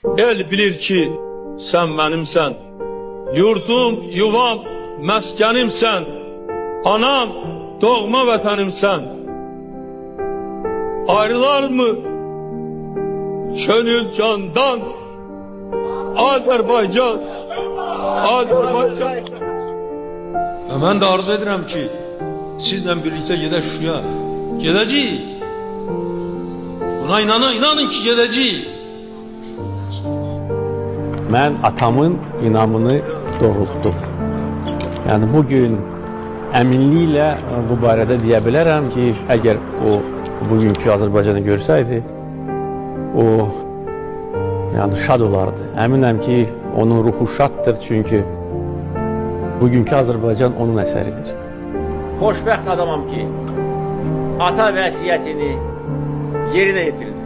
El bilir ki sən mənimsən. Yurdum, yuvam, məskənimsən. Anam, doğma vətənimsən. Ayrılar mı könül candan? Azərbaycan, Azərbaycan. Və mən də arzu edirəm ki, sizlə birlikdə gedək Şuşaya. Gedəcəyik. Buna inanın ki, gedəcəyik. Mən atamın inamını doğrultdum. Yəni bugün əminliklə bu barədə deyə bilərəm ki, əgər o bugünkü Azərbaycanı görsəydi, o yəni şad olardı. Əminəm ki, onun ruhu şaddır, çünki bugünkü Azərbaycan onun əsəridir. Xoşbəxt adamam ki, ata vəsiyyətini yerinə yetirdim.